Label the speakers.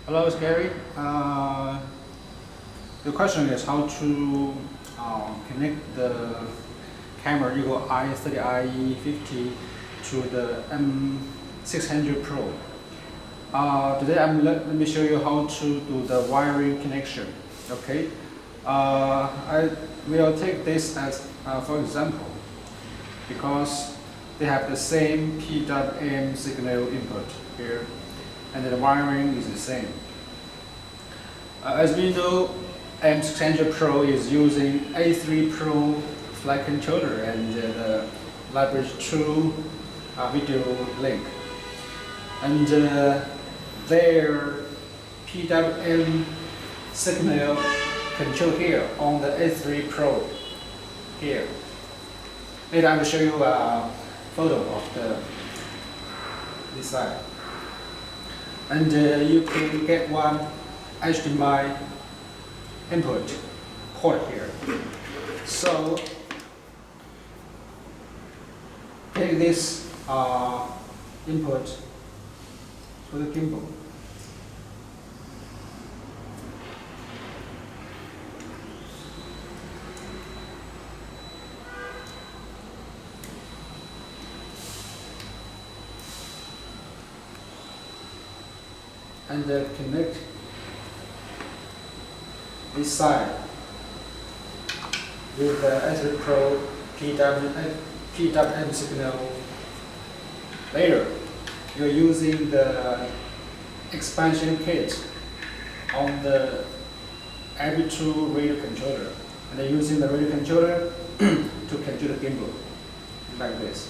Speaker 1: Hello, it's Gary. The question is how to connect the camera Eagle i30i50 to the M600 Pro. Today let me show you how to do the wiring connection. Okay. I will take this as for example because they have the same PWM signal input here, and the wiring is the same. As we know, M600 Pro is using A3 Pro flight controller and the Leverage 2 video link. And their PWM signal control here on the A3 Pro here. Later I will show you a photo of this side. And you can get one HDMI input port here. So take this input to the gimbal. And connect this side with the A3 Pro PWM signal. Later, you're using the expansion kit on the AB2 radio controller, and then using the radio controller to control the gimbal like this.